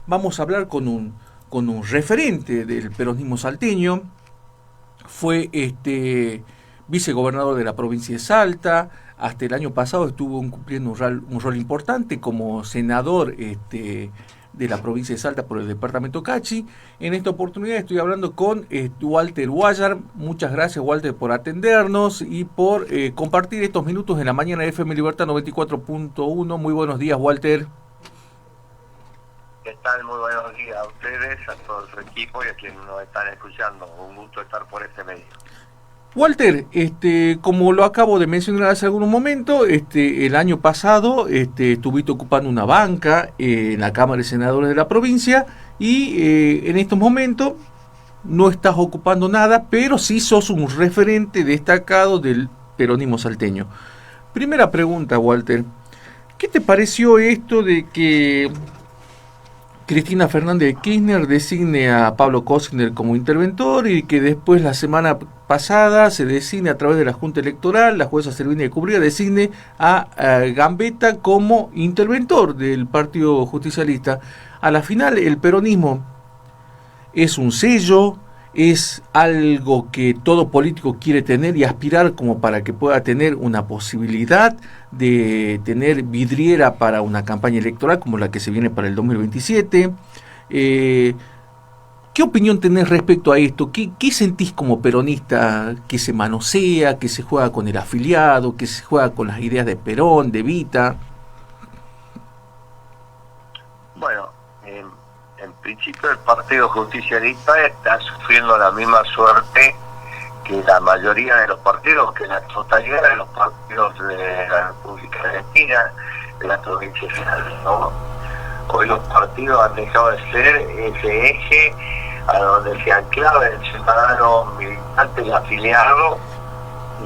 Vamos a hablar con un referente del peronismo salteño. Fue vicegobernador de la provincia de Salta. Hasta el año pasado estuvo cumpliendo un rol importante como senador de la provincia de Salta por el departamento Cachi. En esta oportunidad estoy hablando con Walter Guayar. Muchas gracias, Walter, por atendernos y por compartir estos minutos en la mañana de FM Libertad 94.1. Muy buenos días, Walter. ¿Qué tal? Muy buenos días a ustedes, a todo su equipo y a quienes nos están escuchando. Un gusto estar por este medio. Walter, como lo acabo de mencionar hace algún momento, el año pasado estuviste ocupando una banca en la Cámara de Senadores de la provincia y en estos momentos no estás ocupando nada, pero sí sos un referente destacado del peronismo salteño. Primera pregunta, Walter, ¿qué te pareció esto de que Cristina Fernández de Kirchner designe a Pablo Cosner como interventor y que después la semana pasada se designe a través de la Junta Electoral, la jueza Servini de Cubría designe a Gambetta como interventor del Partido Justicialista? A la final el peronismo es un sello, es algo que todo político quiere tener y aspirar como para que pueda tener una posibilidad de tener vidriera para una campaña electoral como la que se viene para el 2027. ¿Qué opinión tenés respecto a esto? ¿Qué sentís como peronista que se manosea, que se juega con el afiliado, que se juega con las ideas de Perón, de Evita? Bueno, en principio el Partido Justicialista está sufriendo la misma suerte que la mayoría de los partidos, que la totalidad de los partidos de la República Argentina, de las provincias federales, ¿no? Hoy los partidos han dejado de ser ese eje a donde se anclaba el ciudadano militante y afiliado,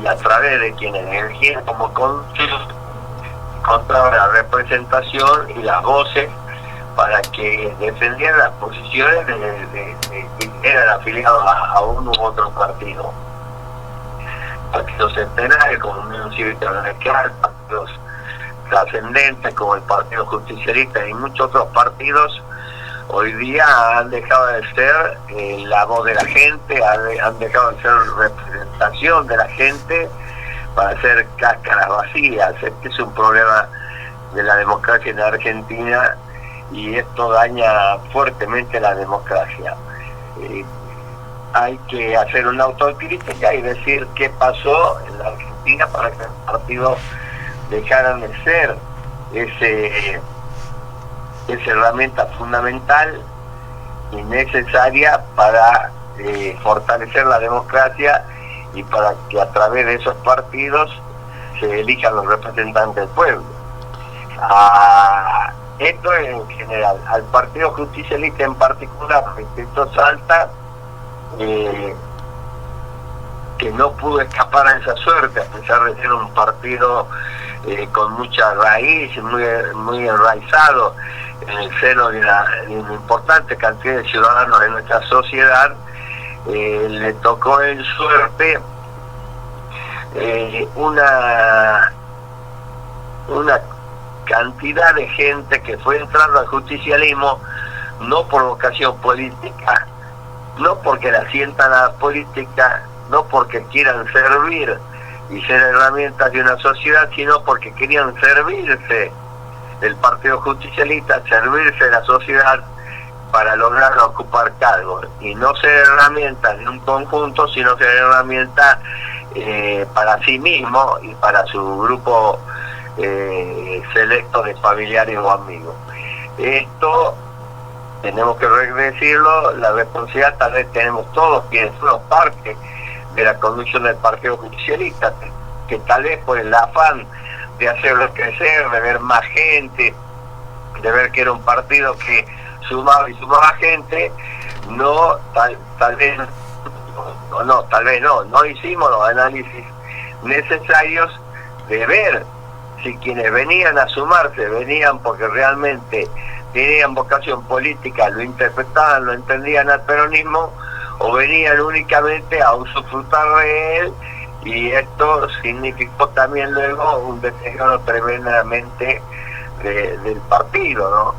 y a través de quienes elegían como cónsules encontraban la representación y las voces para que defendieran las posiciones de quien eran afiliados a uno u otro partido. Partidos centenarios como Unión Cívica Radical, partidos trascendentes como el Partido Justicialista y muchos otros partidos hoy día han dejado de ser la voz de la gente, han dejado de ser representación de la gente para ser cáscaras vacías. Este es un problema de la democracia en Argentina y esto daña fuertemente la democracia. Hay que hacer una autocrítica y decir qué pasó en la Argentina para que los partidos dejaran de ser esa herramienta fundamental y necesaria para fortalecer la democracia y para que a través de esos partidos se elijan los representantes del pueblo. Esto en general. Al Partido Justicialista en particular, respecto Salta, que no pudo escapar a esa suerte, a pesar de ser un partido con mucha raíz, muy enraizado en el seno de una importante cantidad de ciudadanos de nuestra sociedad. Le tocó en suerte una cantidad de gente que fue entrando al justicialismo no por vocación política, no porque la sientan a la política, no porque quieran servir y ser herramientas de una sociedad, sino porque querían servirse del Partido Justicialista, servirse de la sociedad para lograr ocupar cargos y no ser herramientas de un conjunto, sino ser herramientas para sí mismo y para su grupo selecto de familiares o amigos. Esto tenemos que decirlo, la responsabilidad tal vez tenemos todos quienes fuimos parte de la conducción del Partido Justicialista, que tal vez por el afán de hacerlo crecer, de ver más gente, de ver que era un partido que sumaba y sumaba gente, tal vez no hicimos los análisis necesarios de ver si quienes venían a sumarse venían porque realmente tenían vocación política, lo interpretaban, lo entendían al peronismo, o venían únicamente a usufructar de él, y esto significó también luego un deterioro tremendamente del partido, ¿no?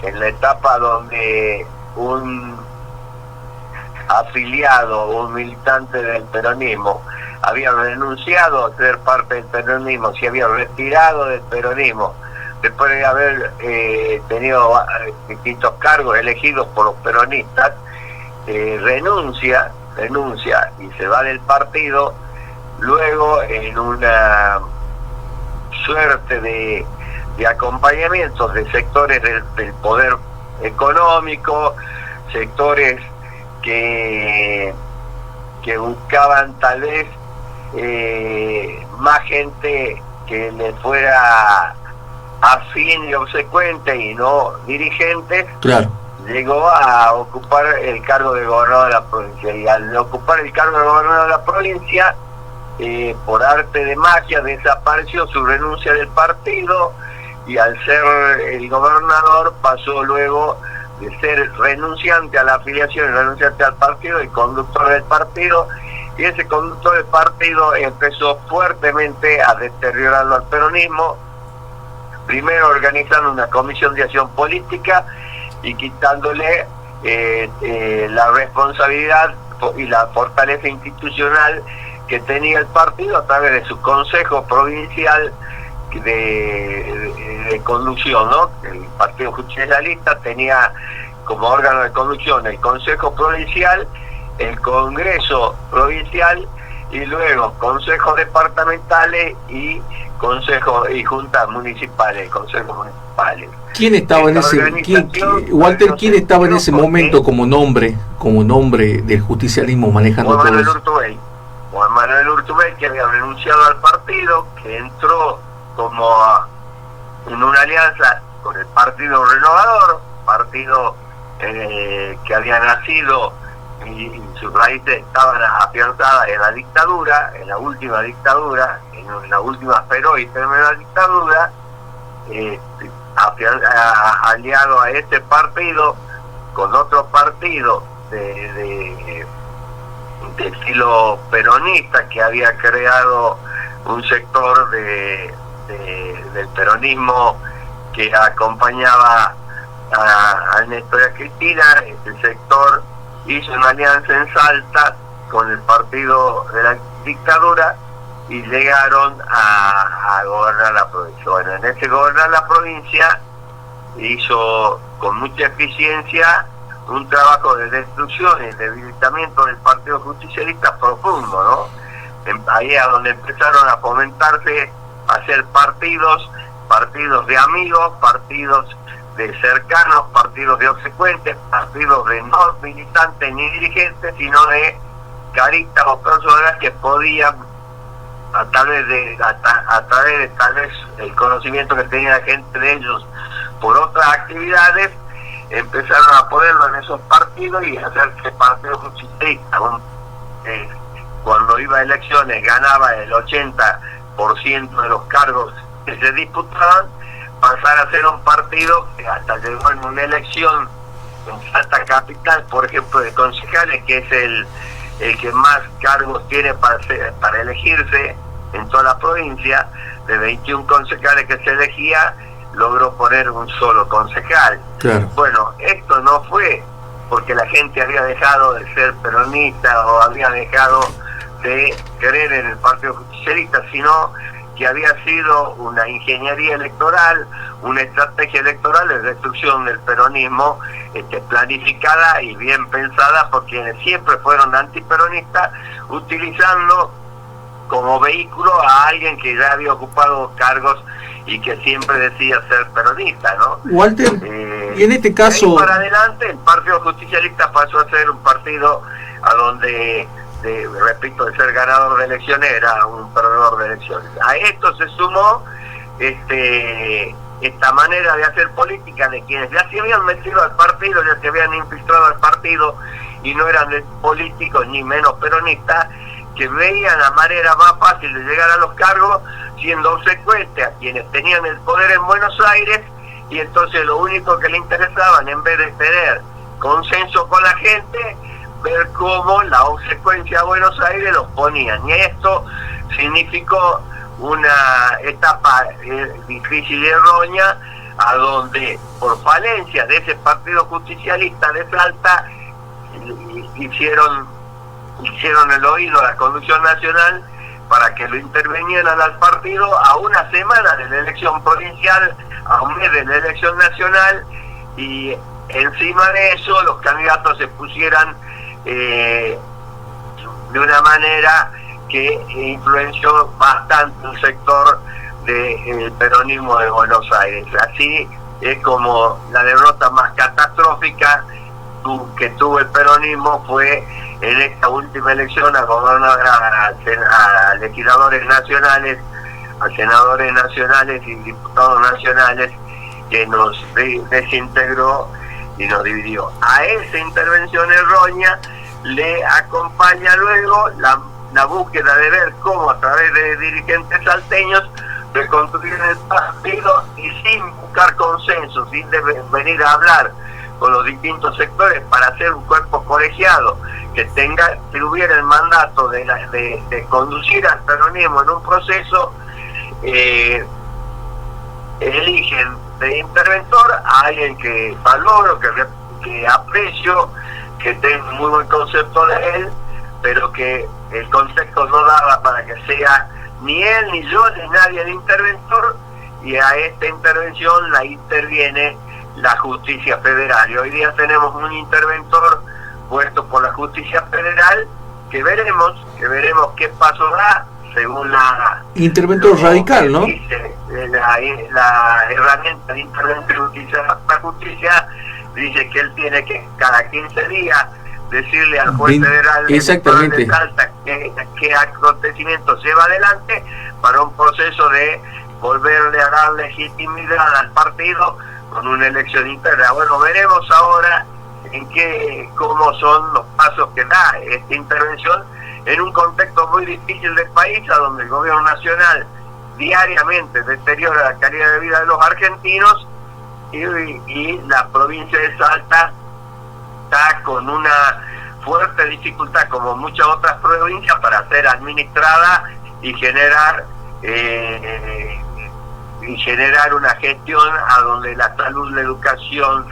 en la etapa donde un afiliado, un militante del peronismo, había renunciado a ser parte del peronismo, se había retirado del peronismo, después de haber tenido distintos cargos elegidos por los peronistas, renuncia y se va del partido, luego en una suerte de acompañamientos de sectores del poder económico, sectores que buscaban tal vez más gente que le fuera afín y obsecuente y no dirigentes. Claro. Llegó a ocupar el cargo de gobernador de la provincia, y al ocupar el cargo de gobernador de la provincia, por arte de magia desapareció su renuncia del partido, y al ser el gobernador pasó luego de ser renunciante a la afiliación y renunciante al partido y conductor del partido, y ese conductor del partido empezó fuertemente a deteriorarlo al peronismo, primero organizando una comisión de acción política y quitándole la responsabilidad y la fortaleza institucional que tenía el partido a través de su consejo provincial de conducción, ¿no? El Partido Justicialista tenía como órgano de conducción el Consejo Provincial, el Congreso Provincial y luego consejos departamentales y consejos y juntas municipales, consejos municipales. ¿Quién estaba en ese Walter, quién estaba en ese momento como nombre del justicialismo manejando todo eso? Juan Manuel Urtubey, que había renunciado al partido, que entró como en una alianza con el Partido Renovador, partido que había nacido y sus raíces estaban afianzadas en la dictadura, en la última dictadura, en la última feroz y tremenda dictadura, aliado a este partido con otro partido de estilo peronista que había creado un sector del peronismo que acompañaba a Néstor y a Cristina. Este sector hizo una alianza en Salta con el partido de la dictadura y llegaron a gobernar la provincia. Bueno, en ese gobernar la provincia hizo con mucha eficiencia un trabajo de destrucción y debilitamiento del Partido Justicialista profundo, ¿no? Ahí es donde empezaron a fomentarse, a hacer partidos de amigos, partidos de cercanos, partidos de obsecuentes, partidos de no militantes ni dirigentes, sino de caristas o personas que podían, a través de tal vez el conocimiento que tenía la gente de ellos por otras actividades, empezaron a ponerlo en esos partidos y hacerse partido justicialista. Cuando iba a elecciones ganaba el 80% de los cargos que se disputaban, pasar a ser un partido que hasta llegó en una elección en Salta Capital, por ejemplo, de concejales, que es el que más cargos tiene para elegirse en toda la provincia. De 21 concejales que se elegía, logró poner un solo concejal. Claro. Bueno, esto no fue porque la gente había dejado de ser peronista o había dejado de creer en el Partido Justicialista, sino que había sido una ingeniería electoral, una estrategia electoral de destrucción del peronismo, planificada y bien pensada por quienes siempre fueron antiperonistas, utilizando como vehículo a alguien que ya había ocupado cargos y que siempre decía ser peronista, ¿no? Walter, y en este caso... De ahí para adelante el Partido Justicialista pasó a ser un partido a donde, repito, de ser ganador de elecciones era un perdedor de elecciones. A esto se sumó esta manera de hacer política de quienes ya se habían metido al partido, ya se habían infiltrado al partido y no eran políticos ni menos peronistas, que veían la manera más fácil de llegar a los cargos siendo obsecuentes a quienes tenían el poder en Buenos Aires, y entonces lo único que le interesaban, en vez de tener consenso con la gente, ver cómo la obsecuencia a Buenos Aires los ponían. Y esto significó una etapa difícil y errónea a donde por falencias de ese partido justicialista de Salta hicieron el oído a la conducción nacional para que lo intervinieran al partido a una semana de la elección provincial, a un mes de la elección nacional, y encima de eso los candidatos se pusieran de una manera que influenció bastante un sector del peronismo de Buenos Aires. Así es como la derrota más catastrófica que tuvo el peronismo fue en esta última elección a legisladores nacionales, a senadores nacionales y diputados nacionales, que nos desintegró y nos dividió. A esa intervención errónea le acompaña luego la búsqueda de ver cómo a través de dirigentes salteños reconstruir el partido y sin buscar consenso, sin venir a hablar con los distintos sectores para hacer un cuerpo colegiado que tuviera el mandato de conducir al peronismo en un proceso. Eligen de interventor a alguien que valoro, que aprecio, que tengo muy buen concepto de él, pero que el contexto no daba para que sea ni él, ni yo, ni nadie el interventor, y a esta intervención la interviene la justicia federal. Y hoy día tenemos un interventor puesto por la justicia federal que veremos qué paso da según la interventor radical, ¿no? La herramienta de intervención que utiliza la justicia dice que él tiene que cada 15 días decirle al juez federal exactamente de Salta qué acontecimiento lleva adelante para un proceso de volverle a dar legitimidad al partido con una elección interna. Bueno, veremos ahora cómo son los pasos que da esta intervención en un contexto muy difícil del país, a donde el gobierno nacional diariamente deteriora la calidad de vida de los argentinos y la provincia de Salta está con una fuerte dificultad, como muchas otras provincias, para ser administrada y generar una gestión a donde la salud, la educación,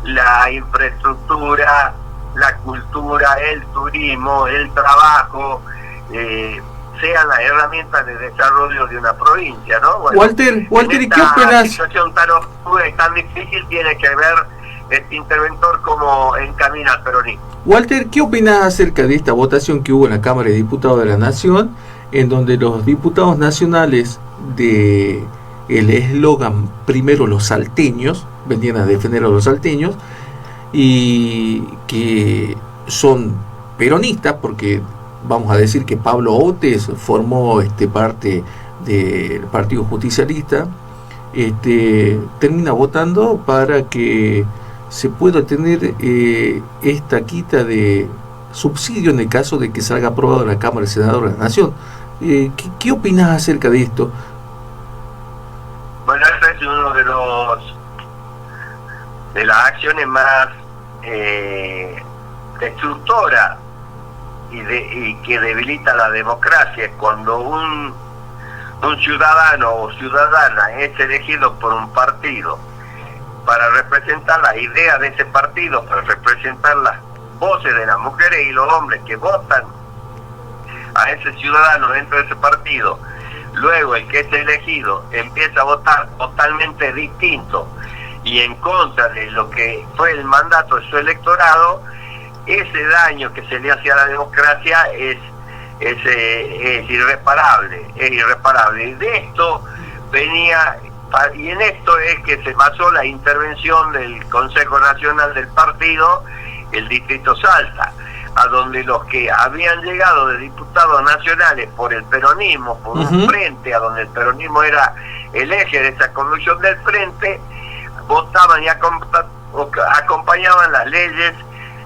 la infraestructura, la cultura, el turismo, el trabajo sean las herramientas de desarrollo de una provincia, ¿no? Bueno, Walter, ¿y qué opinas? En esta situación tan difícil tiene que ver este interventor como encamina al peronismo. Walter, ¿qué opinas acerca de esta votación que hubo en la Cámara de Diputados de la Nación, en donde los diputados nacionales de el eslogan "primero los salteños" venían a defender a los salteños, y que son peronistas, porque vamos a decir que Pablo Outes formó parte del Partido Justicialista, termina votando para que se pueda tener esta quita de subsidio en el caso de que salga aprobado en la Cámara de Senadores de la Nación. ¿Qué opinas acerca de esto? Bueno, este es uno de las acciones más destructoras y que debilita la democracia, cuando un ciudadano o ciudadana es elegido por un partido para representar las ideas de ese partido, para representar las voces de las mujeres y los hombres que votan a ese ciudadano dentro de ese partido. Luego el que es elegido empieza a votar totalmente distinto y en contra de lo que fue el mandato de su electorado. Ese daño que se le hace a la democracia es irreparable, y de esto venía, y en esto es que se basó la intervención del Consejo Nacional del partido, el Distrito Salta, a donde los que habían llegado de diputados nacionales por el peronismo, por un frente, a donde el peronismo era el eje de esa conducción del frente, votaban y acompañaban las leyes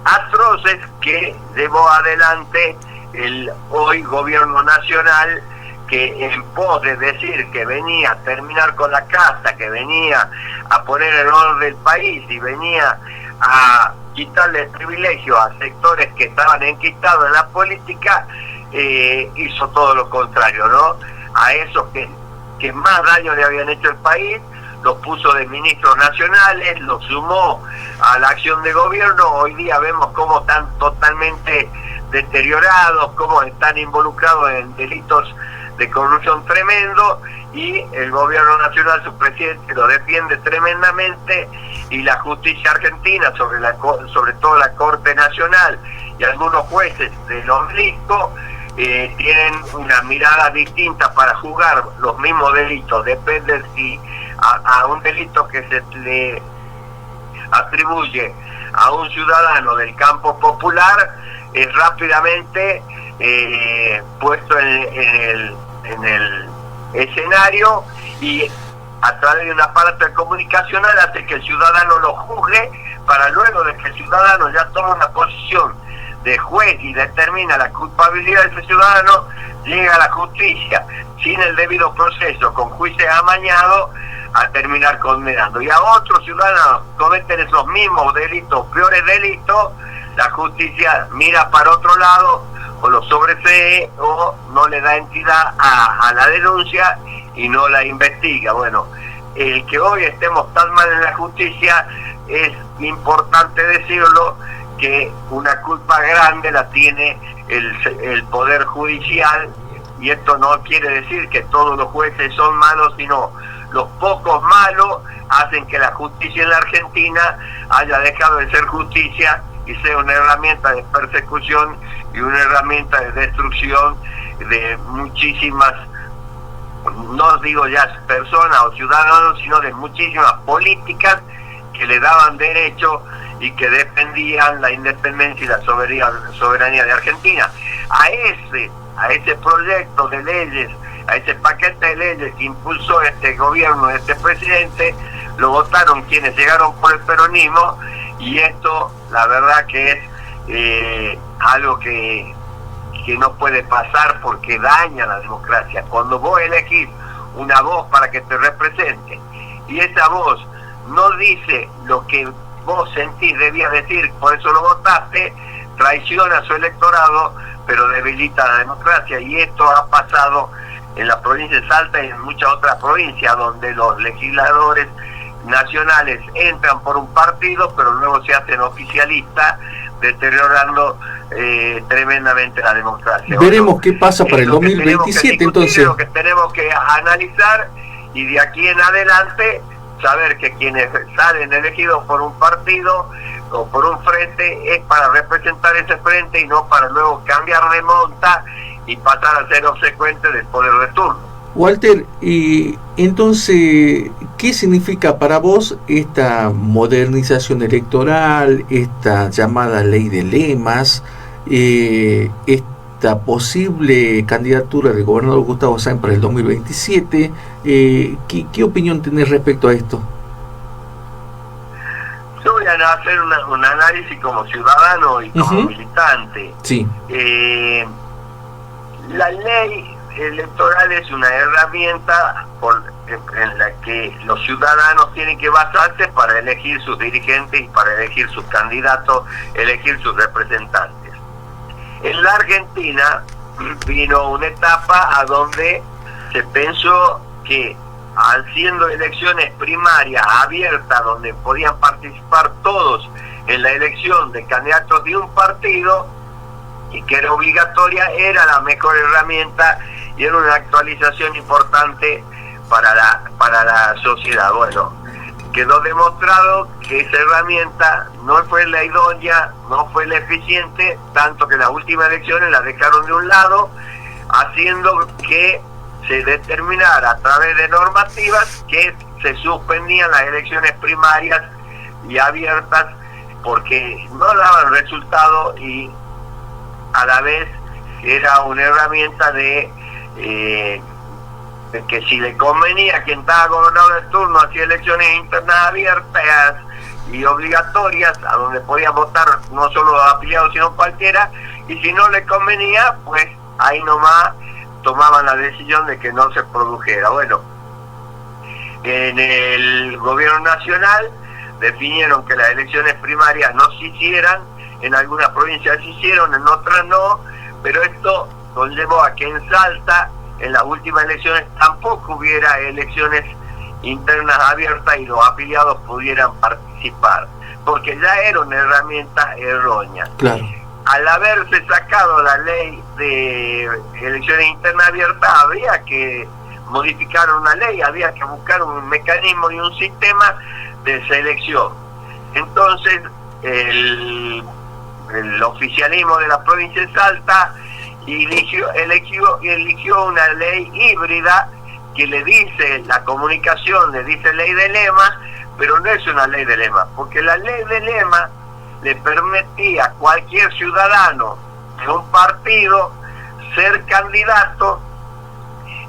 atroces que llevó adelante el hoy gobierno nacional, que en pos de decir que venía a terminar con la casta, que venía a poner en orden el país y venía a quitarle el privilegio a sectores que estaban enquistados en la política, hizo todo lo contrario, ¿no? A esos que más daño le habían hecho al país, los puso de ministros nacionales, los sumó a la acción de gobierno. Hoy día vemos cómo están totalmente deteriorados, cómo están involucrados en delitos de corrupción tremendo, y el gobierno nacional, su presidente, lo defiende tremendamente, y la justicia argentina, sobre todo la Corte Nacional y algunos jueces de los delitos, tienen una mirada distinta para juzgar los mismos delitos. Depende si a un delito que se le atribuye a un ciudadano del campo popular es rápidamente puesto en el escenario, y a través de un aparato comunicacional hace que el ciudadano lo juzgue, para luego de que el ciudadano ya toma una posición de juez y determina la culpabilidad de ese ciudadano, llega a la justicia sin el debido proceso, con juicios amañados, a terminar condenando. Y a otros ciudadanos cometen esos mismos delitos, peores delitos, la justicia mira para otro lado, o lo sobresee, o no le da entidad a la denuncia y no la investiga. Bueno, el que hoy estemos tan mal en la justicia, es importante decirlo, que una culpa grande la tiene el Poder Judicial, y esto no quiere decir que todos los jueces son malos, sino los pocos malos hacen que la justicia en la Argentina haya dejado de ser justicia y sea una herramienta de persecución y una herramienta de destrucción de muchísimas, no digo ya personas o ciudadanos, sino de muchísimas políticas que le daban derecho y que defendían la independencia y la soberanía de Argentina. A ese proyecto de leyes, a ese paquete de leyes que impulsó este gobierno, este presidente, lo votaron quienes llegaron por el peronismo, y esto la verdad que es algo que no puede pasar, porque daña la democracia. Cuando vos elegís una voz para que te represente, y esa voz no dice lo que vos sentís debía decir, por eso lo votaste, traiciona a su electorado, pero debilita la democracia. Y esto ha pasado en la provincia de Salta y en muchas otras provincias, donde los legisladores nacionales entran por un partido, pero luego se hacen oficialistas, deteriorando tremendamente la democracia. Veremos qué pasa para el 2027, entonces. Lo que tenemos que analizar, y de aquí en adelante saber que quienes salen elegidos por un partido o por un frente es para representar ese frente, y no para luego cambiar de monta y pasar a ser obsecuente del poder de turno. Walter, y entonces, ¿qué significa para vos esta modernización electoral, esta llamada ley de lemas, esta posible candidatura del gobernador Gustavo Sáenz para el 2027? ¿Qué opinión tenés respecto a esto? Yo voy a hacer un análisis como ciudadano y como militante. Sí. La ley electoral es una herramienta en la que los ciudadanos tienen que basarse para elegir sus dirigentes y para elegir sus candidatos, elegir sus representantes. En la Argentina vino una etapa a donde se pensó que, haciendo elecciones primarias abiertas donde podían participar todos en la elección de candidatos de un partido, y que era obligatoria, era la mejor herramienta y era una actualización importante para la sociedad. Bueno, quedó demostrado que esa herramienta no fue la idónea, no fue la eficiente, tanto que las últimas elecciones las dejaron de un lado, haciendo que se determinara a través de normativas que se suspendían las elecciones primarias y abiertas, porque no daban resultado, y a la vez era una herramienta de que si le convenía a quien estaba gobernador de turno, hacía elecciones internas abiertas y obligatorias, a donde podía votar no solo afiliados sino cualquiera, y si no le convenía, pues ahí nomás tomaban la decisión de que no se produjera. Bueno, en el gobierno nacional definieron que las elecciones primarias no se hicieran, en algunas provincias se hicieron, en otras no, pero esto conllevó a que en Salta, en las últimas elecciones, tampoco hubiera elecciones internas abiertas y los afiliados pudieran participar, porque ya era una herramienta errónea. Claro. Al haberse sacado la ley de elecciones internas abiertas, habría que modificar una ley, había que buscar un mecanismo y un sistema de selección. Entonces, el oficialismo de la provincia de Salta eligió una ley híbrida que le dice, la comunicación le dice ley de lema, pero no es una ley de lema, porque la ley de lema le permitía a cualquier ciudadano de un partido ser candidato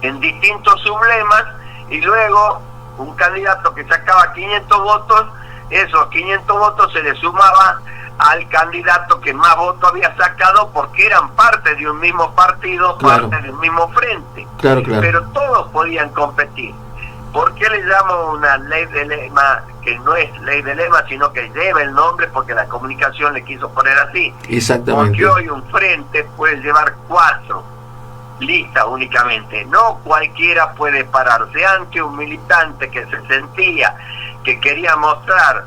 en distintos sublemas, y luego un candidato que sacaba 500 votos, esos 500 votos se le sumaban al candidato que más votos había sacado, porque eran parte de un mismo partido, claro, parte de un mismo frente. Claro, claro. Pero todos podían competir. ¿Por qué le llamo una ley de lema que no es ley de lema, sino que lleva el nombre porque la comunicación le quiso poner así? Exactamente. Porque hoy un frente puede llevar 4 listas únicamente, no cualquiera puede pararse ante un militante que se sentía que quería mostrar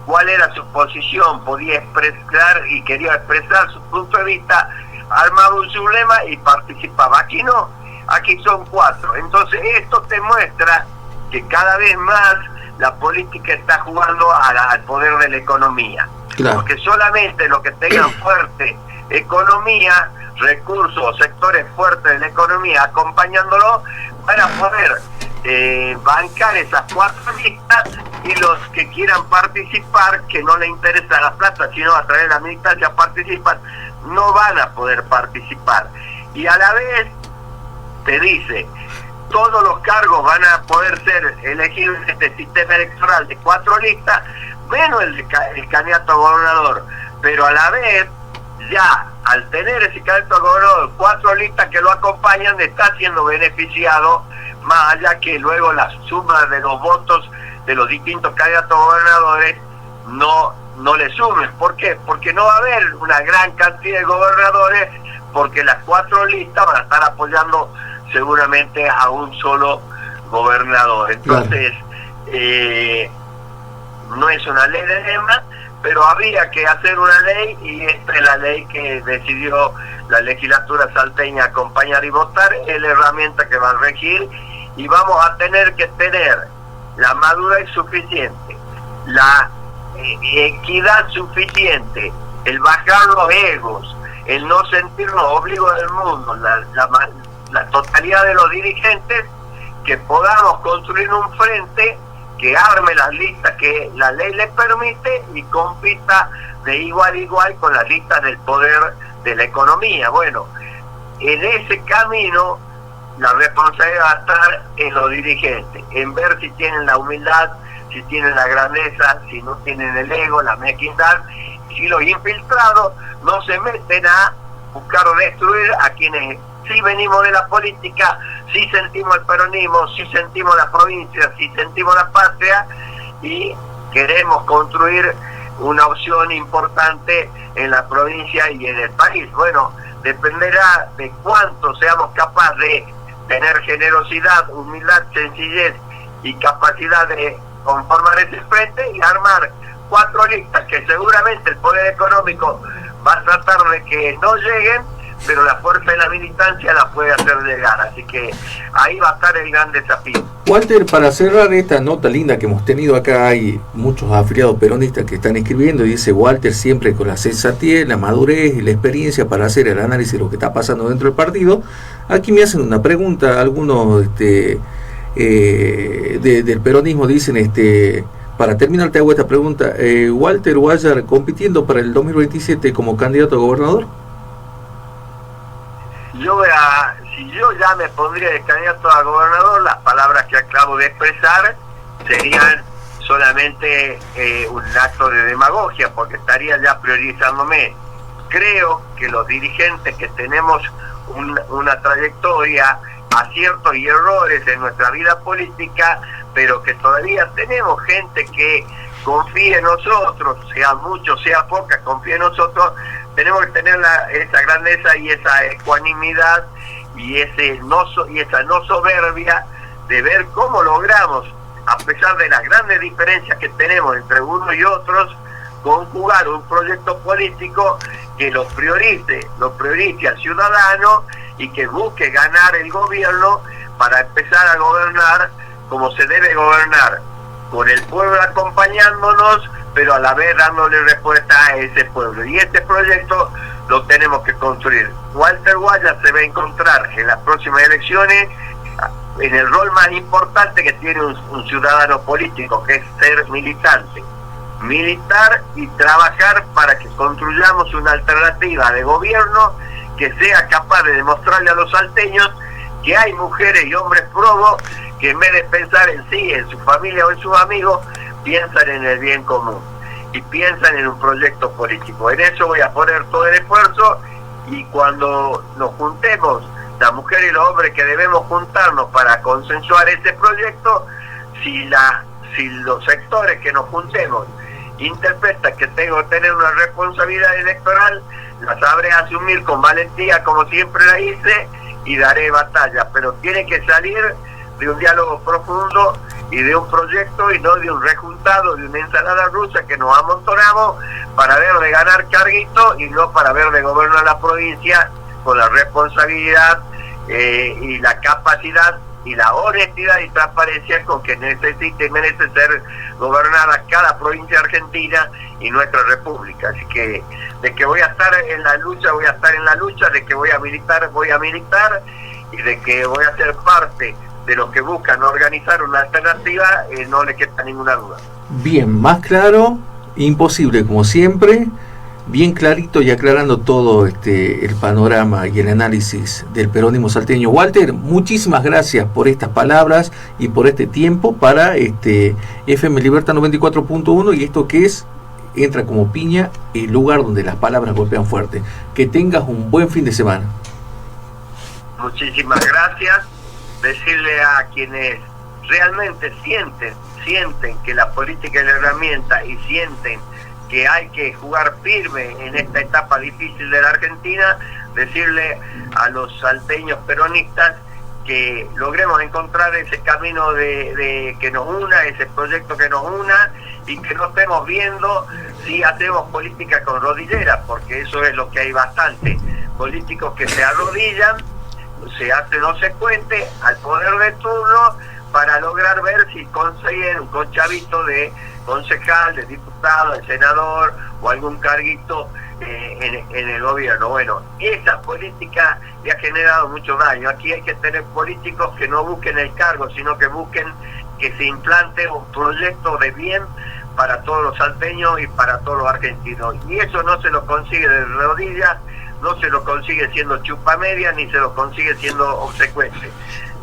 cuál era su posición, podía expresar y quería expresar su punto de vista, armaba un sublema y participaba. Aquí no, aquí son 4. Entonces esto te muestra que cada vez más la política está jugando al poder de la economía. Claro. Porque solamente los que tengan fuerte economía, recursos o sectores fuertes de la economía acompañándolo, van a poder bancar esas 4 listas, y los que quieran participar, que no les interesa la plata, sino a través de la militancia participan, no van a poder participar. Y a la vez te dice, todos los cargos van a poder ser elegidos en este sistema electoral de 4 listas, menos el candidato a gobernador, pero a la vez ya al tener ese candidato a gobernador 4 listas que lo acompañan, está siendo beneficiado, más allá que luego la suma de los votos de los distintos candidatos a gobernadores no le sumen. ¿Por qué? Porque no va a haber una gran cantidad de gobernadores, porque las 4 listas van a estar apoyando seguramente a un solo gobernador. Entonces, no es una ley de lema, pero habría que hacer una ley, y esta es la ley que decidió la legislatura salteña acompañar y votar, es la herramienta que va a regir, y vamos a tener que tener la madurez suficiente, la equidad suficiente, el bajar los egos, el no sentirnos obligados del mundo, la totalidad de los dirigentes, que podamos construir un frente que arme las listas que la ley le permite y compita de igual a igual con las listas del poder de la economía. Bueno, en ese camino la responsabilidad va a estar en los dirigentes, en ver si tienen la humildad, si tienen la grandeza, si no tienen el ego, la mezquindad, si los infiltrados no se meten a buscar destruir a quienes sí venimos de la política, sí sentimos el peronismo, sí sentimos la provincia, sí sentimos la patria, y queremos construir una opción importante en la provincia y en el país. Bueno, dependerá de cuánto seamos capaces de tener generosidad, humildad, sencillez y capacidad de conformar ese frente y armar 4 listas que seguramente el poder económico va a tratar de que no lleguen, pero la fuerza de la militancia la puede hacer llegar. Así que ahí va a estar el gran desafío. Walter, para cerrar esta nota linda que hemos tenido acá, hay muchos afiliados peronistas que están escribiendo, y dice Walter, siempre con la sensatez, la madurez y la experiencia para hacer el análisis de lo que está pasando dentro del partido. Aquí me hacen una pregunta, algunos del peronismo dicen, para terminar te hago esta pregunta, Walter Guayar compitiendo para el 2027 como candidato a gobernador. Si yo ya me pondría de candidato a gobernador, las palabras que acabo de expresar serían solamente un acto de demagogia, porque estaría ya priorizándome. Creo que los dirigentes que tenemos una trayectoria, aciertos y errores en nuestra vida política, pero que todavía tenemos gente que confía en nosotros, sea mucho, sea poca, confía en nosotros, tenemos que tener esa grandeza y esa ecuanimidad y esa no soberbia de ver cómo logramos a pesar de las grandes diferencias que tenemos entre unos y otros, conjugar un proyecto político que lo priorice al ciudadano y que busque ganar el gobierno para empezar a gobernar como se debe gobernar, con el pueblo acompañándonos, pero a la vez dándole respuesta a ese pueblo. Y este proyecto lo tenemos que construir. Walter Guaya se va a encontrar en las próximas elecciones en el rol más importante que tiene un ciudadano político, que es ser militante. Militar y trabajar para que construyamos una alternativa de gobierno que sea capaz de demostrarle a los salteños que hay mujeres y hombres probos que en vez de pensar en sí, en su familia o en sus amigos, piensan en el bien común y piensan en un proyecto político. En eso voy a poner todo el esfuerzo, y cuando nos juntemos, las mujeres y los hombres que debemos juntarnos para consensuar este proyecto, si los sectores que nos juntemos interpretan que tengo que tener una responsabilidad electoral, la sabré asumir con valentía como siempre la hice y daré batalla, pero tiene que salir de un diálogo profundo y de un proyecto, y no de un rejuntado, de una ensalada rusa que nos amontonamos para ver de ganar carguito y no para ver de gobernar la provincia con la responsabilidad y la capacidad y la honestidad y transparencia con que necesita y merece ser gobernada cada provincia argentina y nuestra república. Así que de que voy a estar en la lucha, voy a estar en la lucha, de que voy a militar, y de que voy a ser parte de los que buscan organizar una alternativa, no le queda ninguna duda. Bien, más claro, imposible como siempre, bien clarito y aclarando todo el panorama y el análisis del peronismo salteño. Walter, muchísimas gracias por estas palabras y por este tiempo para FM Libertad 94.1 y esto que es Entra como piña, el lugar donde las palabras golpean fuerte. Que tengas un buen fin de semana. Muchísimas gracias. Decirle a quienes realmente sienten que la política es la herramienta y sienten que hay que jugar firme en esta etapa difícil de la Argentina, decirle a los salteños peronistas que logremos encontrar ese camino de que nos una, ese proyecto que nos una, y que no estemos viendo si hacemos política con rodilleras, porque eso es lo que hay bastante, políticos que se arrodillan, se hacen obsecuentes al poder de turno para lograr ver si consiguen un conchavito de concejal, de diputado, de senador o algún carguito en el gobierno. Bueno, esa política le ha generado mucho daño. Aquí hay que tener políticos que no busquen el cargo, sino que busquen que se implante un proyecto de bien para todos los salteños y para todos los argentinos. Y eso no se lo consigue de rodillas, no se lo consigue siendo chupamedia, ni se lo consigue siendo obsecuente.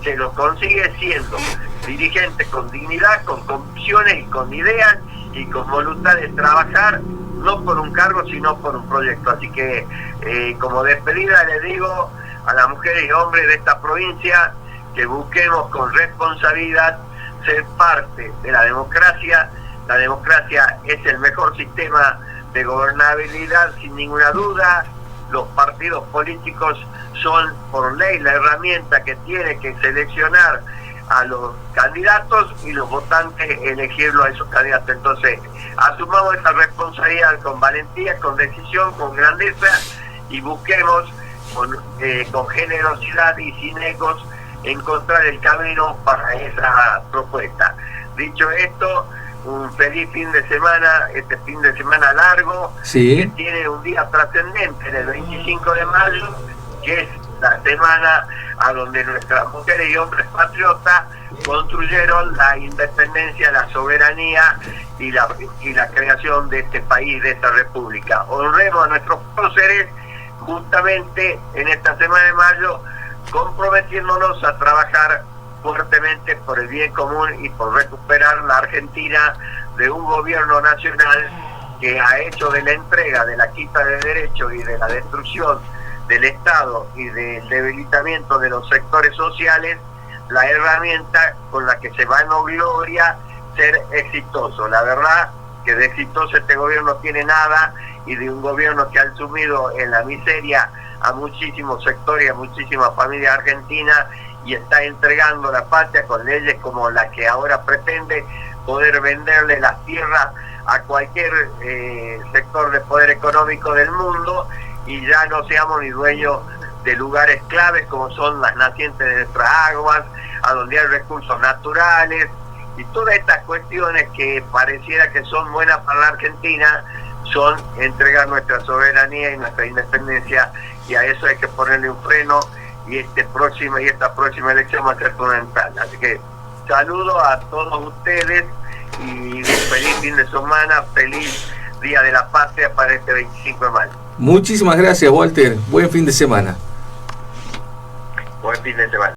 Se lo consigue siendo dirigente con dignidad, con convicciones y con ideas y con voluntad de trabajar, no por un cargo, sino por un proyecto. Así que como despedida le digo a las mujeres y hombres de esta provincia que busquemos con responsabilidad ser parte de la democracia. La democracia es el mejor sistema de gobernabilidad, sin ninguna duda. Los partidos políticos son por ley la herramienta que tiene que seleccionar a los candidatos y los votantes elegirlo a esos candidatos. Entonces, asumamos esa responsabilidad con valentía, con decisión, con grandeza, y busquemos con generosidad y sin egos encontrar el camino para esa propuesta. Dicho esto, un feliz fin de semana, este fin de semana largo, sí, que tiene un día trascendente, el 25 de mayo, que es la semana a donde nuestras mujeres y hombres patriotas construyeron la independencia, la soberanía y la creación de este país, de esta república. Honremos a nuestros próceres justamente en esta semana de mayo, comprometiéndonos a trabajar fuertemente por el bien común y por recuperar la Argentina de un gobierno nacional que ha hecho de la entrega, de la quita de derechos y de la destrucción del Estado y del debilitamiento de los sectores sociales la herramienta con la que se va en gloria ser exitoso. La verdad que de exitoso este gobierno no tiene nada, y de un gobierno que ha sumido en la miseria a muchísimos sectores, a muchísimas familias argentinas, y está entregando la patria con leyes como la que ahora pretende, poder venderle las tierras a cualquier sector de poder económico del mundo, y ya no seamos ni dueños de lugares claves como son las nacientes de nuestras aguas, a donde hay recursos naturales, y todas estas cuestiones que pareciera que son buenas para la Argentina, son entregar nuestra soberanía y nuestra independencia, y a eso hay que ponerle un freno, y esta próxima elección va a ser fundamental. Así que saludo a todos ustedes y feliz fin de semana, feliz Día de la Patria para este 25 de mayo. Muchísimas gracias, Walter. Buen fin de semana. Buen fin de semana.